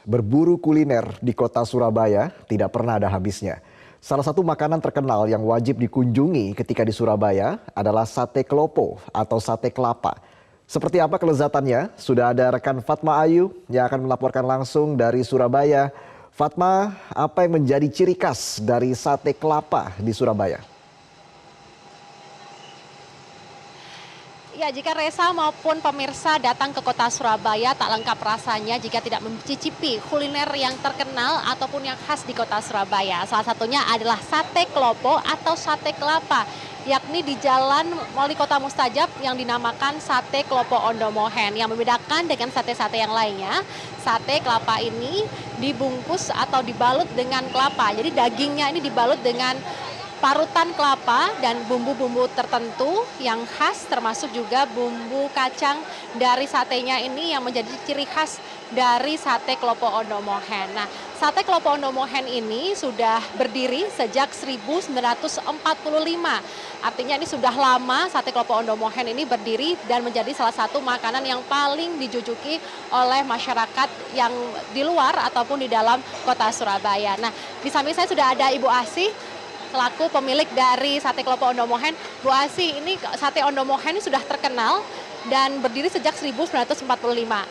Berburu kuliner di kota Surabaya tidak pernah ada habisnya. Salah satu makanan terkenal yang wajib dikunjungi ketika di Surabaya adalah sate klopo atau sate kelapa. Seperti apa kelezatannya? Sudah ada rekan Fatma Ayu yang akan melaporkan langsung dari Surabaya. Fatma, apa yang menjadi ciri khas dari sate kelapa di Surabaya? Ya, jika Reza maupun pemirsa datang ke kota Surabaya tak lengkap rasanya jika tidak mencicipi kuliner yang terkenal ataupun yang khas di kota Surabaya. Salah satunya adalah sate klopo atau sate kelapa, yakni di Jalan Wali Kota Mustajab yang dinamakan Sate Klopo Ondomohen. Yang membedakan dengan sate-sate yang lainnya, sate kelapa ini dibungkus atau dibalut dengan kelapa. Jadi dagingnya ini dibalut dengan parutan kelapa dan bumbu-bumbu tertentu yang khas, termasuk juga bumbu kacang dari satenya ini yang menjadi ciri khas dari sate klopo Ondomohen. Nah, sate klopo Ondomohen ini sudah berdiri sejak 1945. Artinya ini sudah lama sate klopo Ondomohen ini berdiri dan menjadi salah satu makanan yang paling dijujuki oleh masyarakat yang di luar ataupun di dalam kota Surabaya. Nah, di samping saya sudah ada Ibu Asih selaku pemilik dari sate klopo Ondomohen. Bu Asih, ini sate Ondomohen ini sudah terkenal dan berdiri sejak 1945.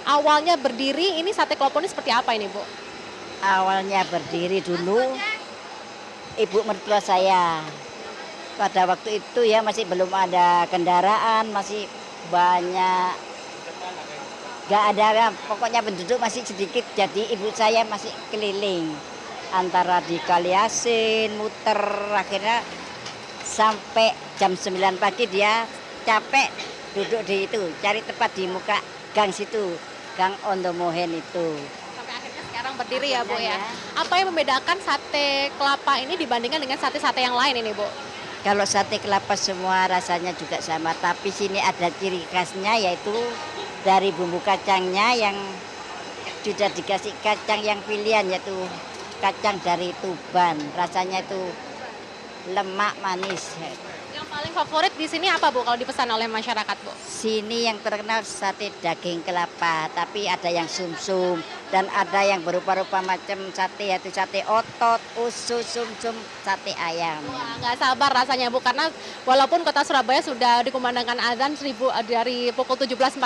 Awalnya berdiri ini sate klopo ini seperti apa ini, Bu? Awalnya berdiri dulu ibu mertua saya. Pada waktu itu ya masih belum ada kendaraan, masih banyak, nggak ada, pokoknya penduduk masih sedikit. Jadi ibu saya masih keliling antara di Kaliasin, muter, akhirnya sampai jam 9 pagi dia capek duduk di itu, cari tempat di muka gang situ, Gang Ondomohen itu. Sampai akhirnya sekarang berdiri ya, Bu ya. Apa yang membedakan sate kelapa ini dibandingkan dengan sate-sate yang lain ini, Bu? Kalau sate kelapa semua rasanya juga sama, tapi sini ada ciri khasnya yaitu dari bumbu kacangnya yang sudah dikasih kacang yang pilihan, yaitu kacang dari Tuban, rasanya itu lemak manis. Yang paling favorit di sini apa, Bu, kalau dipesan oleh masyarakat, Bu? Sini yang terkenal sate daging kelapa, tapi ada yang sumsum dan ada yang berupa-rupa macam sate, yaitu sate otot, usus, sumsum, sate ayam. Wah, nggak sabar rasanya, Bu, karena walaupun kota Surabaya sudah dikumandangkan azan dari pukul 17.40,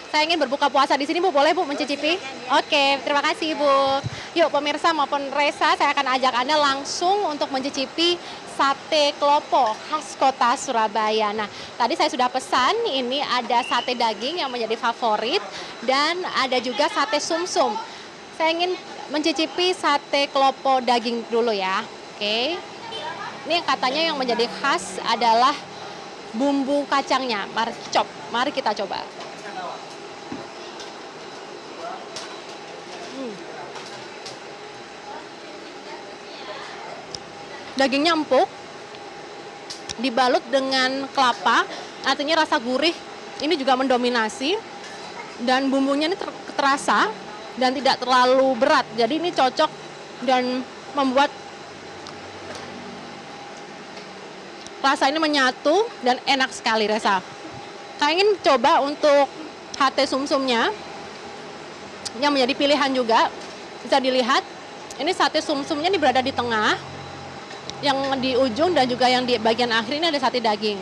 saya ingin berbuka puasa di sini, Bu. Boleh, Bu, mencicipi? Oke, terima kasih, Bu. Yuk, pemirsa maupun Reza, saya akan ajak Anda langsung untuk mencicipi sate klopo khas kota Surabaya. Nah, tadi saya sudah pesan, ini ada sate daging yang menjadi favorit dan ada juga sate sumsum. Saya ingin mencicipi sate klopo daging dulu ya. Oke. Ini katanya yang menjadi khas adalah bumbu kacangnya. Mari kita coba. Dagingnya empuk, dibalut dengan kelapa, artinya rasa gurih ini juga mendominasi, dan bumbunya ini terasa dan tidak terlalu berat. Jadi ini cocok dan membuat rasa ini menyatu dan enak sekali, Reza. Saya ingin coba untuk sate sumsumnya yang menjadi pilihan juga. Bisa dilihat, ini sate sumsumnya ini berada di tengah. Yang di ujung dan juga yang di bagian akhir ini ada sate daging.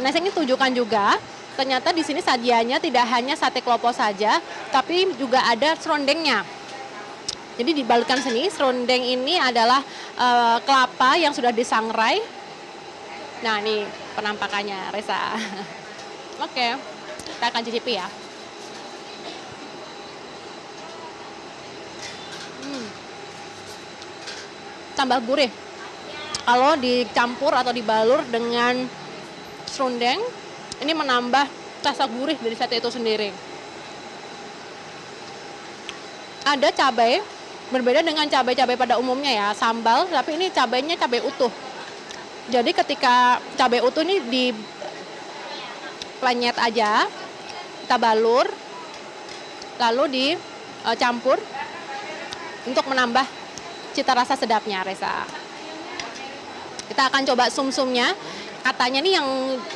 Nah, saya ingin tunjukkan juga, ternyata di sini sajiannya tidak hanya sate klopo saja, tapi juga ada serondengnya. Jadi dibalutkan sini, serondeng ini adalah kelapa yang sudah disangrai. Nah, ini penampakannya, Reza. Oke, kita akan cicipi ya. Tambah gurih. Kalau dicampur atau dibalur dengan serundeng, ini menambah rasa gurih dari sate itu sendiri. Ada cabai, berbeda dengan cabai-cabai pada umumnya ya, sambal, tapi ini cabainya cabai utuh. Jadi ketika cabai utuh ini dipenyet aja, kita balur, lalu dicampur untuk menambah cita rasa sedapnya, Reza. Kita akan coba sumsumnya. Katanya nih yang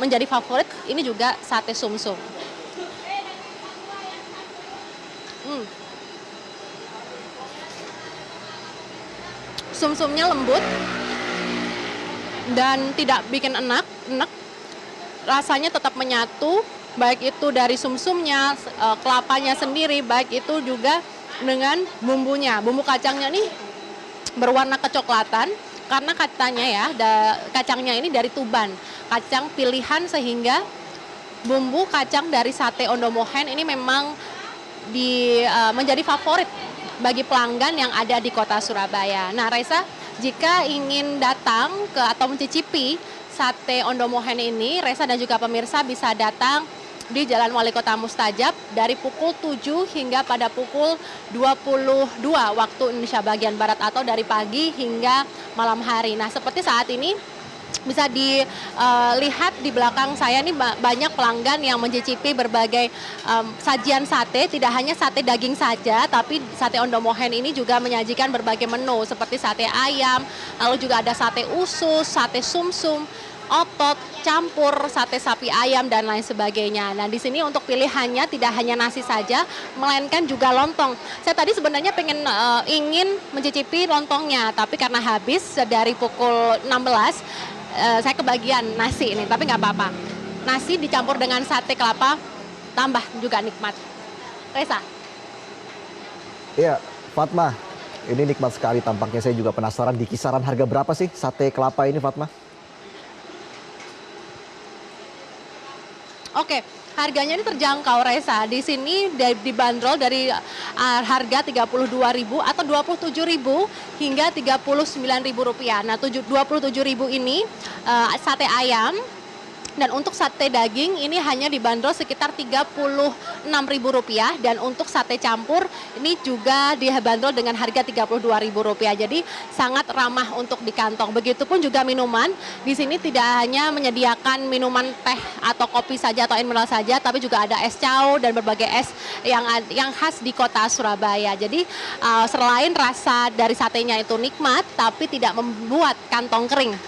menjadi favorit ini juga sate sumsum. Sumsumnya lembut dan tidak bikin enek. Rasanya tetap menyatu, baik itu dari sumsumnya, kelapanya sendiri, baik itu juga dengan bumbunya. Bumbu kacangnya nih berwarna kecoklatan karena katanya ya kacangnya ini dari Tuban, kacang pilihan, sehingga bumbu kacang dari sate Ondomohen ini memang menjadi favorit bagi pelanggan yang ada di kota Surabaya. Nah, Reza, jika ingin datang atau mencicipi sate Ondomohen ini, Reza dan juga pemirsa bisa datang di Jalan Wali Kota Mustajab dari pukul 7 hingga pada pukul 22 waktu Indonesia bagian Barat, atau dari pagi hingga malam hari. Nah, seperti saat ini bisa dilihat di belakang saya ini banyak pelanggan yang mencicipi berbagai sajian sate, tidak hanya sate daging saja, tapi sate Ondomohen ini juga menyajikan berbagai menu seperti sate ayam, lalu juga ada sate usus, sate sumsum, otot, campur, sate sapi ayam, dan lain sebagainya. Nah, di sini untuk pilihannya tidak hanya nasi saja, melainkan juga lontong. Saya tadi sebenarnya ingin mencicipi lontongnya, tapi karena habis dari pukul 16, saya kebagian nasi ini, tapi nggak apa-apa. Nasi dicampur dengan sate kelapa, tambah juga nikmat. Reza? Iya, Fatma, ini nikmat sekali tampaknya. Saya juga penasaran di kisaran harga berapa sih sate kelapa ini, Fatma? Oke, harganya ini terjangkau, Reza. Di sini dibanderol dari harga Rp32.000 atau Rp27.000 hingga Rp39.000. Nah, Rp27.000 ini sate ayam, dan untuk sate daging ini hanya dibanderol sekitar Rp36.000, dan untuk sate campur ini juga dibanderol dengan harga Rp32.000. Jadi sangat ramah untuk di kantong. Begitupun juga minuman, di sini tidak hanya menyediakan minuman teh atau kopi saja atau air mineral saja, tapi juga ada es cao dan berbagai es yang khas di kota Surabaya. Jadi selain rasa dari satenya itu nikmat, tapi tidak membuat kantong kering.